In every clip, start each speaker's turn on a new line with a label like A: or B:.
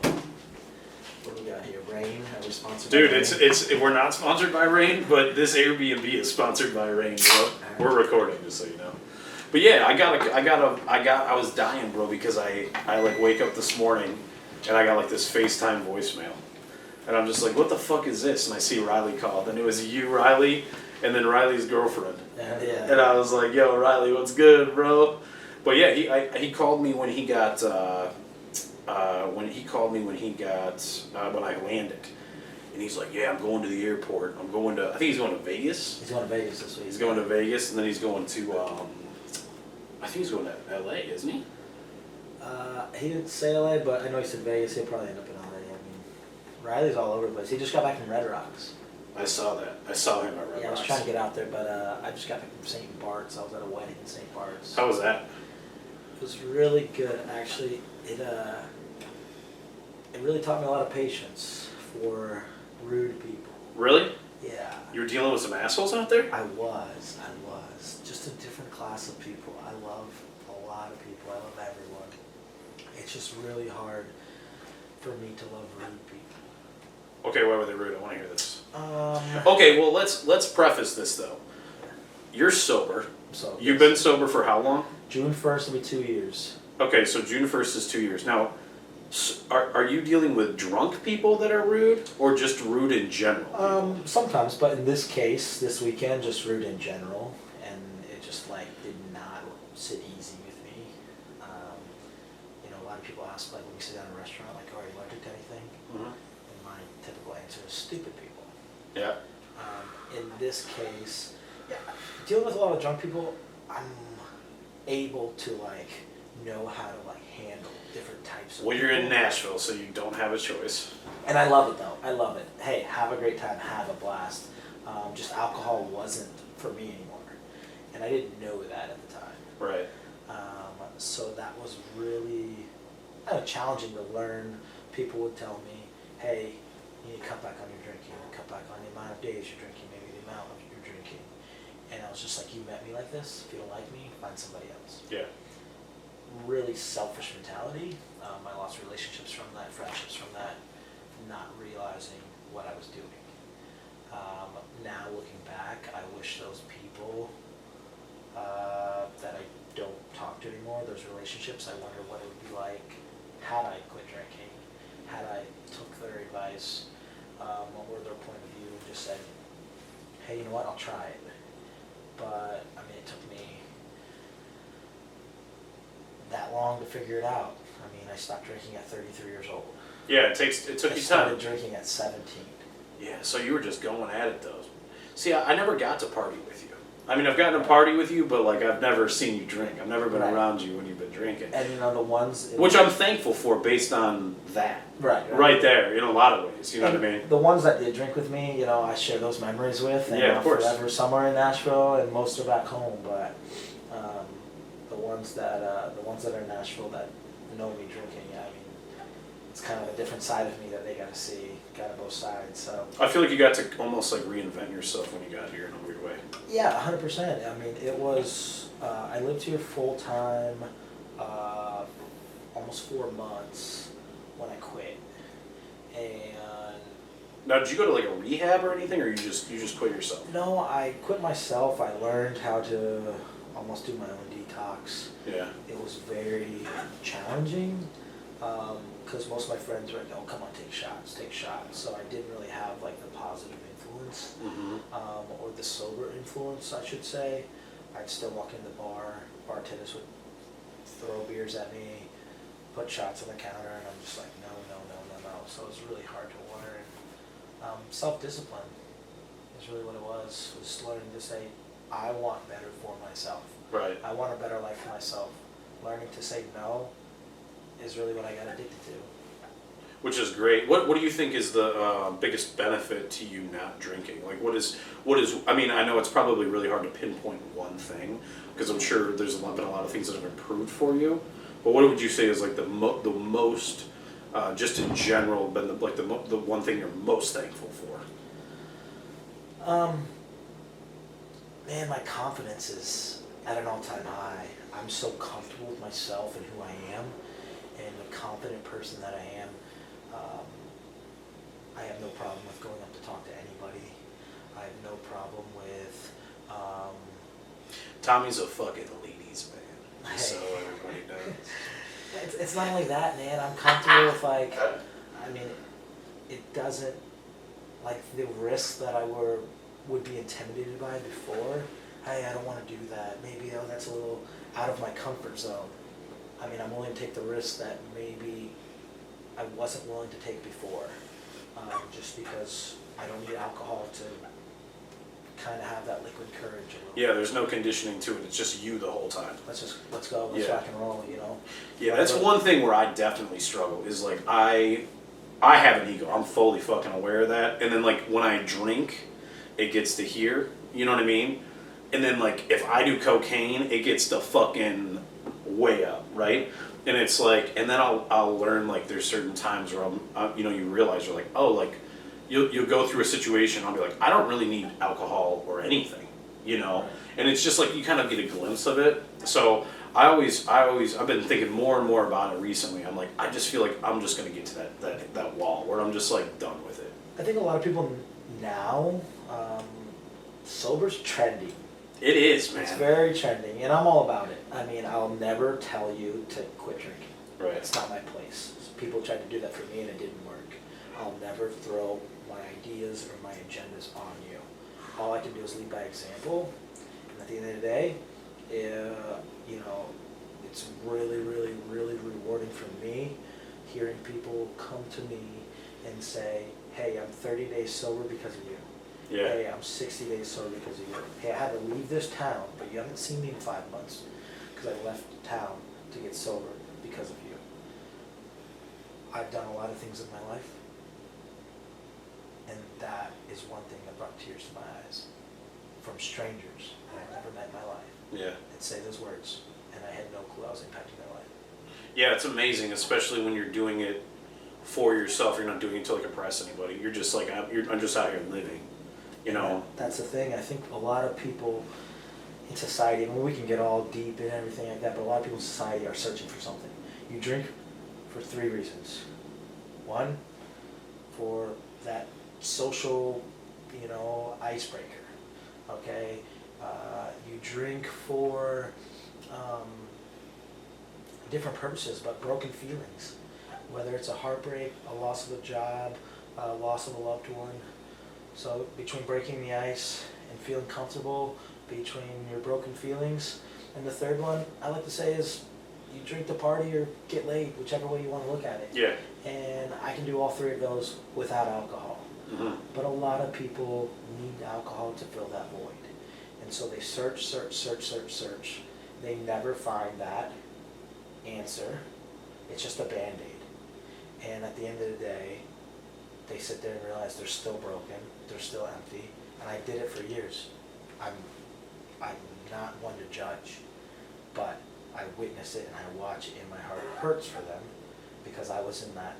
A: What do we got here? Rain? Are we sponsored?
B: Dude,
A: by Rain?
B: we're not sponsored by Rain, but this Airbnb is sponsored by Rain, bro. We're recording, just so you know. But yeah, I was dying, bro, because I like wake up this morning and I got like this FaceTime voicemail. And I'm just like, what the fuck is this? And I see Riley called, and it was you, Riley, and then Riley's girlfriend.
A: Yeah.
B: And I was like, yo, Riley, what's good, bro? But yeah, he called me when he got when I landed, and he's like, yeah, I'm going to the airport. I think he's going to Vegas.
A: He's going to Vegas this week.
B: He's going to Vegas, and then he's going to I think he's going to LA, isn't he?
A: He didn't say LA, but I know he said Vegas. He'll probably end up in LA. I mean, Riley's all over the place. He just got back from Red Rocks.
B: I saw that. I saw him at Red Rocks.
A: Yeah, I was trying to get out there, but I just got back from St. Bart's. I was at a wedding in St. Bart's.
B: How was that?
A: It was really good, actually. It really taught me a lot of patience for rude people.
B: Really?
A: Yeah.
B: You were dealing with some assholes out there?
A: I was. Just a different class of people. I love a lot of people. I love everyone. It's just really hard for me to love rude people.
B: Okay, why were they rude? I want to hear this. Okay, well let's preface this though. You're sober.
A: So
B: You've been sober for how long?
A: June 1st will be 2 years.
B: Okay, so June 1st is 2 years. Now, are you dealing with drunk people that are rude, or just rude in general?
A: Sometimes, but in this case, this weekend, just rude in general, and it just like did not sit easy with me. A lot of people ask like when we sit down in a restaurant, like, "Oh, are you allergic to anything?"
B: Mm-hmm.
A: And my typical answer is stupid people.
B: Yeah.
A: In this case, yeah, dealing with a lot of drunk people, I'm able to like know how to like handle different types of
B: Well, you're in
A: people.
B: Nashville, so you don't have a choice.
A: And I love it though. I love it. Hey, have a great time, have a blast. Just alcohol wasn't for me anymore, and I didn't know that at the time.
B: Right.
A: So that was really kind of challenging to learn. People would tell me, "Hey, you need to cut back on your drinking, cut back on the amount of days you're drinking, maybe the amount of your drinking." And I was just like, "You met me like this. If you don't like me, find somebody else."
B: Yeah.
A: Really selfish mentality. I lost relationships from that, friendships from that, not realizing what I was doing. Now looking back, I wish those people that I don't talk to anymore, those relationships, I wonder what it would be like had I quit drinking, had I took their advice, or their point of view and just said, hey, you know what, I'll try it. But, I mean, it took me that long to figure it out. I mean, I stopped drinking at 33 years old.
B: Yeah, it took you time.
A: I started drinking at 17.
B: Yeah, so you were just going at it though. See, I never got to party with you. I mean, I've gotten to party with you, but like I've never seen you drink. I've never been around you when you've been drinking.
A: And the ones...
B: Which I'm thankful for based on that.
A: Right
B: there, in a lot of ways, you know what I mean?
A: The ones that did drink with me, I share those memories with. And
B: yeah, of course.
A: Forever somewhere in Nashville, and most are back home, but the ones that are in Nashville that know me drinking, I mean, it's kind of a different side of me that they got to see, got both sides. So
B: I feel like you got to almost like reinvent yourself when you got here in a weird way.
A: Yeah, 100%. I mean, it was. I lived here full time, almost 4 months when I quit. And
B: now, did you go to like a rehab or anything, or you just quit yourself?
A: no, I quit myself. I learned how to almost do my own detox.
B: Yeah.
A: It was very challenging. Because most of my friends were like, oh, come on, take shots. So I didn't really have like the positive influence, or the sober influence, I should say. I'd still walk in the bar, bartenders would throw beers at me, put shots on the counter, and I'm just like, no. So it was really hard to learn. Self-discipline is really what it was learning to say, I want better for myself.
B: Right.
A: I want a better life for myself. Learning to say no is really what I got addicted to.
B: Which is great. What do you think is the biggest benefit to you not drinking? Like, what is? I mean, I know it's probably really hard to pinpoint one thing because I'm sure there's been a lot of things that have improved for you. But what would you say is like the most, just in general, been the one thing you're most thankful for?
A: Man, my confidence is at an all-time high. I'm so comfortable with myself and who I am, and the confident person that I am. I have no problem with going up to talk to anybody. I have no problem with,
B: Tommy's a fucking ladies man,
A: Hey.
B: so everybody knows.
A: it's not only that, man, I'm comfortable with like, I mean, it doesn't, like the risks that I would be intimidated by before, hey, I don't want to do that, maybe, oh, that's a little out of my comfort zone. I mean, I'm willing to take the risk that maybe I wasn't willing to take before, just because I don't need alcohol to kind of have that liquid courage a little.
B: Yeah, there's no conditioning to it. It's just you the whole time.
A: Let's go, let's
B: Yeah.
A: rock and roll, you know?
B: Yeah, that's one thing where I definitely struggle is like I have an ego. I'm fully fucking aware of that. And then like when I drink, it gets to here. You know what I mean? And then like if I do cocaine, it gets to fucking way up, right? And it's like, and then I'll learn like there's certain times where you know, you realize you're like, oh, like you'll go through a situation. I'll be like, I don't really need alcohol or anything, you know. And it's just like you kind of get a glimpse of it. So I've been thinking more and more about it recently. I'm like, I just feel like I'm just gonna get to that wall where I'm just like done with it.
A: I think a lot of people now, sober's trendy.
B: It is, man.
A: It's very trending, and I'm all about it. I mean, I'll never tell you to quit drinking.
B: Right.
A: It's not my place. People tried to do that for me, and it didn't work. I'll never throw my ideas or my agendas on you. All I can do is lead by example, and at the end of the day, you know, it's really, really, really rewarding for me hearing people come to me and say, hey, I'm 30 days sober because of you.
B: Yeah.
A: Hey, I'm 60 days sober because of you. Hey, I had to leave this town, but you haven't seen me in 5 months because I left town to get sober because of you. I've done a lot of things in my life, and that is one thing that brought tears to my eyes from strangers that I've never met in my life.
B: Yeah.
A: And say those words, and I had no clue I was impacting their life.
B: Yeah, it's amazing, especially when you're doing it for yourself. You're not doing it to like impress anybody. You're just like, I'm just out here living, you know.
A: That's the thing. I think a lot of people in society, I mean, we can get all deep and everything like that, but a lot of people in society are searching for something. You drink for 3 reasons. 1, for that social, you know, icebreaker. Okay, you drink for different purposes, but broken feelings. Whether it's a heartbreak, a loss of a job, a loss of a loved one. So between breaking the ice and feeling comfortable, between your broken feelings, and the third one I like to say is you drink to party or get laid, whichever way you want to look at it.
B: Yeah.
A: And I can do all 3 of those without alcohol.
B: Mm-hmm.
A: But a lot of people need alcohol to fill that void. And so they search. They never find that answer. It's just a Band-Aid. And at the end of the day, they sit there and realize they're still broken, they're still empty, and I did it for years. I'm not one to judge, but I witness it and I watch it and my heart hurts for them because I was in that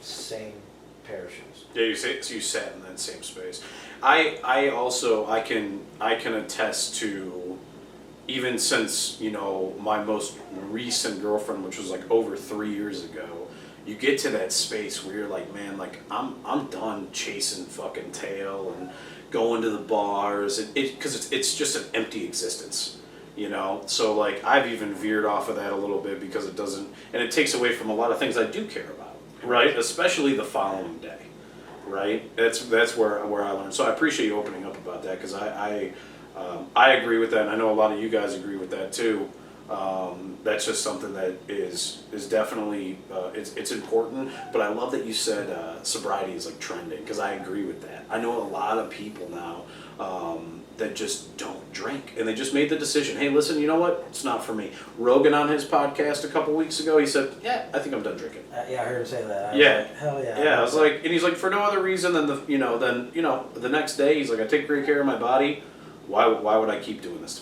A: same pair of shoes.
B: Yeah, so you sat in that same space. I also can attest to, even since, you know, my most recent girlfriend, which was like over 3 years ago, you get to that space where you're like, man, like I'm done chasing fucking tail and going to the bars, and because it's just an empty existence, you know. So like I've even veered off of that a little bit because it doesn't, and it takes away from a lot of things I do care about, right? Especially the following day, right? That's where I learned. So I appreciate you opening up about that because I agree with that, and I know a lot of you guys agree with that too. That's just something that is definitely it's important. But I love that you said sobriety is like trending because I agree with that. I know a lot of people now that just don't drink, and they just made the decision. Hey, listen, you know what? It's not for me. Rogan on his podcast a couple weeks ago, he said, "Yeah, I think I'm done drinking."
A: Yeah, I heard him say that.
B: Yeah.
A: Was like, hell yeah.
B: Yeah, I was like, and he's like, for no other reason than the next day, he's like, I take great care of my body. Why would I keep doing this to